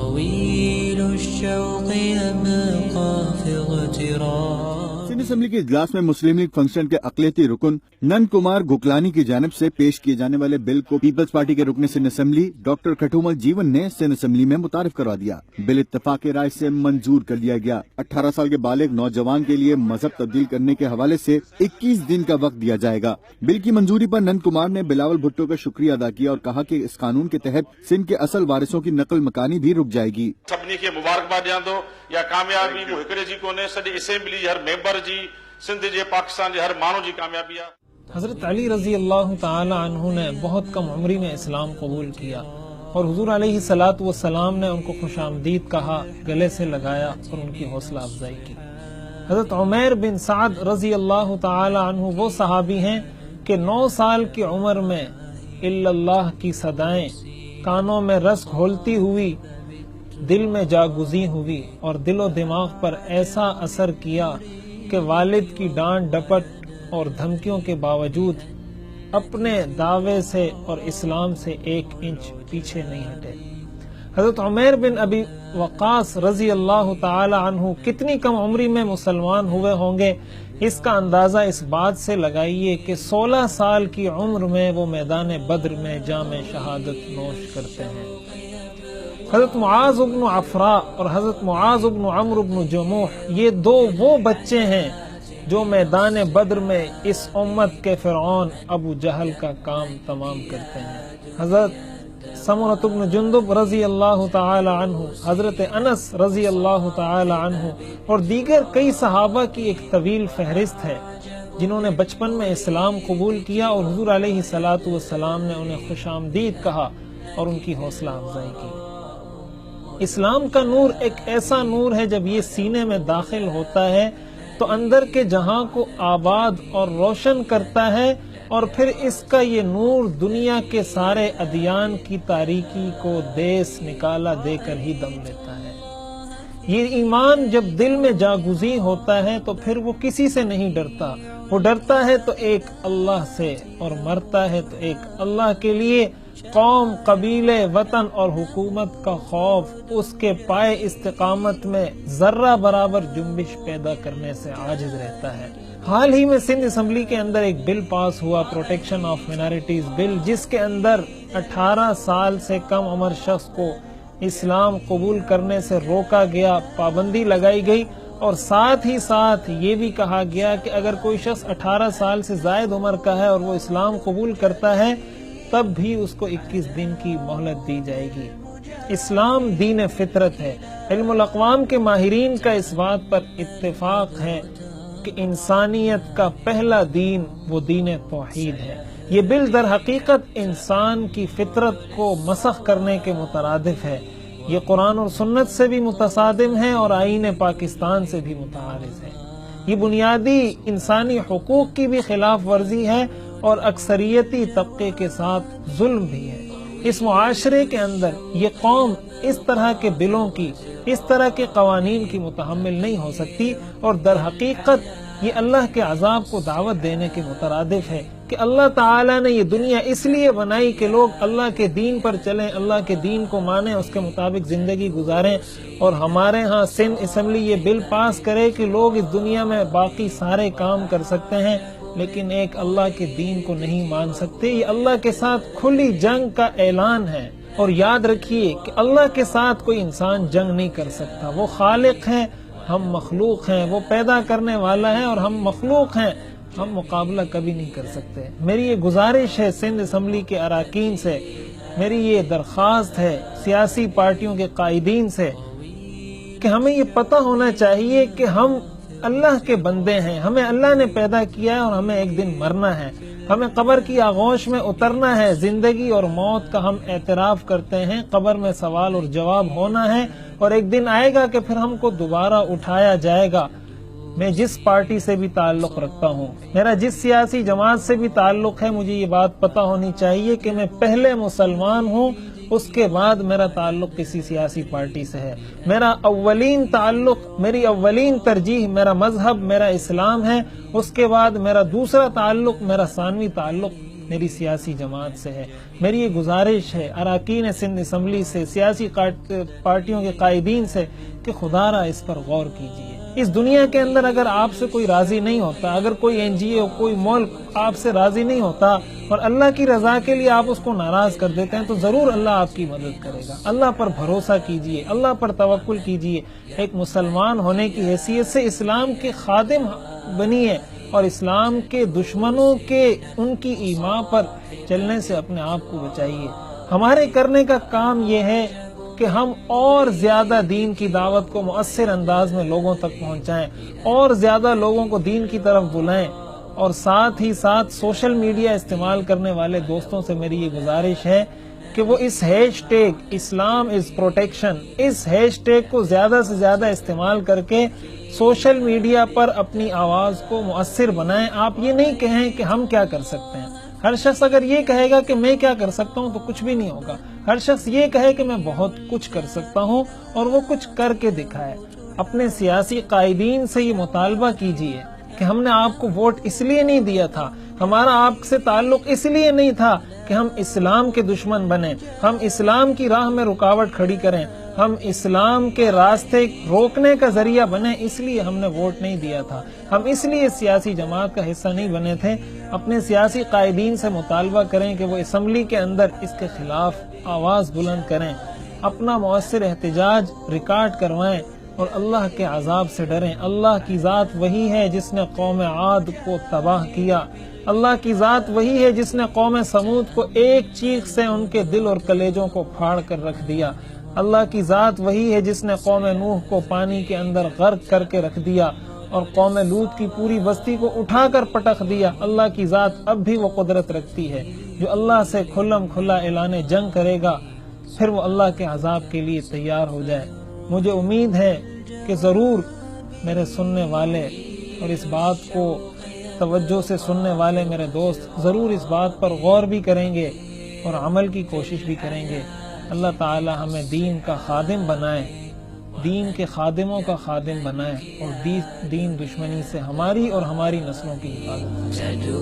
طويل الشوق يبقى في اغتراب. سندھ اسمبلی کے اجلاس میں مسلم لیگ فنکشن کے اقلیتی رکن نند کمار گوکلانی کی جانب سے پیش کیے جانے والے بل کو پیپلز پارٹی کے رکن سندھ اسمبلی ڈاکٹر کھٹومل جیون نے سندھ اسمبلی میں متعارف کروا دیا. بل اتفاق رائے سے منظور کر لیا گیا. 18 سال کے بالغ نوجوان کے لیے مذہب تبدیل کرنے کے حوالے سے 21 دن کا وقت دیا جائے گا. بل کی منظوری پر نند کمار نے بلاول بھٹو کا شکریہ ادا کیا اور کہا کہ اس قانون کے تحت سندھ کے اصل وارثوں کی نقل مکانی بھی رک جائے گی. سبنی کے مبارکباد ڈیاں تو یا کامیابی وہ ہکڑے جی کونے سڈی اسمبلی ہر ممبر جی سندھ جے پاکستان جے ہر مانو جی کامیابی ہے. حضرت علی رضی اللہ تعالی عنہ نے بہت کم عمری میں اسلام قبول کیا اور حضور علیہ الصلوۃ والسلام نے ان کو خوش آمدید کہا، گلے سے لگایا اور ان کی حوصلہ افزائی کی. حضرت عمیر بن سعد رضی اللہ تعالی عنہ وہ صحابی ہیں کہ 9 سال کی عمر میں الا اللہ کی صدائیں کانوں میں رس گھولتی ہوئی دل میں جاگزی ہوئی اور دل و دماغ پر ایسا اثر کیا کہ والد کی ڈانٹ ڈپٹ اور دھمکیوں کے باوجود اپنے دعوے سے اور اسلام سے 1 انچ پیچھے نہیں ہٹے. حضرت عمیر بن ابی وقاص رضی اللہ تعالی عنہ کتنی کم عمری میں مسلمان ہوئے ہوں گے، اس کا اندازہ اس بات سے لگائیے کہ 16 سال کی عمر میں وہ میدان بدر میں جام شہادت نوش کرتے ہیں. حضرت معاذ بن عفراء اور حضرت معاذ بن عمرو بن جموح یہ 2 وہ بچے ہیں جو میدان بدر میں اس امت کے فرعون ابو جہل کا کام تمام کرتے ہیں. حضرت سمرۃ بن جندب رضی اللہ تعالی عنہ، حضرت انس رضی اللہ تعالی عنہ اور دیگر کئی صحابہ کی ایک طویل فہرست ہے جنہوں نے بچپن میں اسلام قبول کیا اور حضور علیہ الصلوۃ والسلام نے انہیں خوش آمدید کہا اور ان کی حوصلہ افزائی کی. اسلام کا نور ایک ایسا نور ہے جب یہ سینے میں داخل ہوتا ہے تو اندر کے جہاں کو آباد اور روشن کرتا ہے اور پھر اس کا یہ نور دنیا کے سارے ادیان کی تاریکی کو دیس نکالا دے کر ہی دم لیتا ہے. یہ ایمان جب دل میں جاگزی ہوتا ہے تو پھر وہ کسی سے نہیں ڈرتا. وہ ڈرتا ہے تو ایک اللہ سے اور مرتا ہے تو ایک اللہ کے لیے. قوم، قبیلے، وطن اور حکومت کا خوف اس کے پائے استقامت میں ذرہ برابر جنبش پیدا کرنے سے عاجز رہتا ہے. حال ہی میں سندھ اسمبلی کے اندر ایک بل پاس ہوا، پروٹیکشن آف مائنارٹیز بل، جس کے اندر 18 سال سے کم عمر شخص کو اسلام قبول کرنے سے روکا گیا، پابندی لگائی گئی اور ساتھ ہی ساتھ یہ بھی کہا گیا کہ اگر کوئی شخص 18 سال سے زائد عمر کا ہے اور وہ اسلام قبول کرتا ہے تب بھی اس کو 21 دن کی مہلت دی جائے گی. اسلام دین فطرت ہے. علم الاقوام کے ماہرین کا اس بات پر اتفاق ہے کہ انسانیت کا پہلا دین وہ دین توحید ہے. یہ بل در حقیقت انسان کی فطرت کو مسخ کرنے کے مترادف ہے. یہ قرآن اور سنت سے بھی متصادم ہے اور آئین پاکستان سے بھی متعارض ہے. یہ بنیادی انسانی حقوق کی بھی خلاف ورزی ہے اور اکثریتی طبقے کے ساتھ ظلم بھی ہے. اس معاشرے کے اندر یہ قوم اس طرح کے بلوں کی، اس طرح کے قوانین کی متحمل نہیں ہو سکتی اور در حقیقت یہ اللہ کے عذاب کو دعوت دینے کے مترادف ہے کہ اللہ تعالیٰ نے یہ دنیا اس لیے بنائی کہ لوگ اللہ کے دین پر چلیں، اللہ کے دین کو مانیں، اس کے مطابق زندگی گزاریں. اور ہمارے ہاں سندھ اسمبلی یہ بل پاس کرے کہ لوگ اس دنیا میں باقی سارے کام کر سکتے ہیں لیکن ایک اللہ کے دین کو نہیں مان سکتے. یہ اللہ کے ساتھ کھلی جنگ کا اعلان ہے. اور یاد رکھیے کہ اللہ کے ساتھ کوئی انسان جنگ نہیں کر سکتا. وہ خالق ہے، ہم مخلوق ہیں. وہ پیدا کرنے والا ہے اور ہم مخلوق ہیں. ہم مقابلہ کبھی نہیں کر سکتے. میری یہ گزارش ہے سندھ اسمبلی کے اراکین سے، میری یہ درخواست ہے سیاسی پارٹیوں کے قائدین سے کہ ہمیں یہ پتہ ہونا چاہیے کہ ہم اللہ کے بندے ہیں. ہمیں اللہ نے پیدا کیا ہے اور ہمیں ایک دن مرنا ہے. ہمیں قبر کی آغوش میں اترنا ہے. زندگی اور موت کا ہم اعتراف کرتے ہیں. قبر میں سوال اور جواب ہونا ہے اور ایک دن آئے گا کہ پھر ہم کو دوبارہ اٹھایا جائے گا. میں جس پارٹی سے بھی تعلق رکھتا ہوں، میرا جس سیاسی جماعت سے بھی تعلق ہے، مجھے یہ بات پتہ ہونی چاہیے کہ میں پہلے مسلمان ہوں، اس کے بعد میرا تعلق کسی سیاسی پارٹی سے ہے. میرا اولین تعلق، میری اولین ترجیح میرا مذہب، میرا اسلام ہے. اس کے بعد میرا دوسرا تعلق، میرا ثانوی تعلق میری سیاسی جماعت سے ہے، میری یہ گزارش ہے اراکین سندھ اسمبلی سے، سیاسی پارٹیوں کے قائدین سے کہ خدا را اس پر غور کیجیے۔ اس دنیا کے اندر اگر آپ سے کوئی راضی نہیں ہوتا، اگر کوئی NGO کوئی ملک آپ سے راضی نہیں ہوتا اور اللہ کی رضا کے لیے آپ اس کو ناراض کر دیتے ہیں تو ضرور اللہ آپ کی مدد کرے گا۔ اللہ پر بھروسہ کیجیے، اللہ پر توکل کیجیے، ایک مسلمان ہونے کی حیثیت سے اسلام کے خادم بنیے اور اسلام کے دشمنوں کے ان کی ایما پر چلنے سے اپنے آپ کو بچائیے۔ ہمارے کرنے کا کام یہ ہے کہ ہم اور زیادہ دین کی دعوت کو مؤثر انداز میں لوگوں تک پہنچائیں، اور زیادہ لوگوں کو دین کی طرف بلائیں، اور ساتھ ہی ساتھ سوشل میڈیا استعمال کرنے والے دوستوں سے میری یہ گزارش ہے کہ وہ اس ہیش ٹیگ اسلام از پروٹیکشن، اس ہیش ٹیگ کو زیادہ سے زیادہ استعمال کر کے سوشل میڈیا پر اپنی آواز کو مؤثر بنائیں۔ آپ یہ نہیں کہیں کہ ہم کیا کر سکتے ہیں۔ ہر شخص اگر یہ کہے گا کہ میں کیا کر سکتا ہوں تو کچھ بھی نہیں ہوگا۔ ہر شخص یہ کہے کہ میں بہت کچھ کر سکتا ہوں اور وہ کچھ کر کے دکھائے۔ اپنے سیاسی قائدین سے یہ مطالبہ کیجیے کہ ہم نے آپ کو ووٹ اس لیے نہیں دیا تھا، ہمارا آپ سے تعلق اس لیے نہیں تھا کہ ہم اسلام کے دشمن بنیں، ہم اسلام کی راہ میں رکاوٹ کھڑی کریں، ہم اسلام کے راستے روکنے کا ذریعہ بنے، اس لیے ہم نے ووٹ نہیں دیا تھا، ہم اس لیے سیاسی جماعت کا حصہ نہیں بنے تھے۔ اپنے سیاسی قائدین سے مطالبہ کریں کہ وہ اسمبلی کے اندر اس کے خلاف آواز بلند کریں، اپنا مؤثر احتجاج ریکارڈ کروائیں اور اللہ کے عذاب سے ڈریں۔ اللہ کی ذات وہی ہے جس نے قوم عاد کو تباہ کیا، اللہ کی ذات وہی ہے جس نے قوم سمود کو ایک چیخ سے ان کے دل اور کلیجوں کو پھاڑ کر رکھ دیا، اللہ کی ذات وہی ہے جس نے قوم نوح کو پانی کے اندر غرق کر کے رکھ دیا اور قوم لوط کی پوری بستی کو اٹھا کر پٹخ دیا۔ اللہ کی ذات اب بھی وہ قدرت رکھتی ہے، جو اللہ سے کھلم کھلا اعلان جنگ کرے گا پھر وہ اللہ کے عذاب کے لیے تیار ہو جائے۔ مجھے امید ہے کہ ضرور میرے سننے والے اور اس بات کو توجہ سے سننے والے میرے دوست ضرور اس بات پر غور بھی کریں گے اور عمل کی کوشش بھی کریں گے۔ اللہ تعالی ہمیں دین کا خادم بنائے، دین کے خادموں کا خادم بنائے اور دین دشمنی سے ہماری اور ہماری نسلوں کی حفاظت کرے۔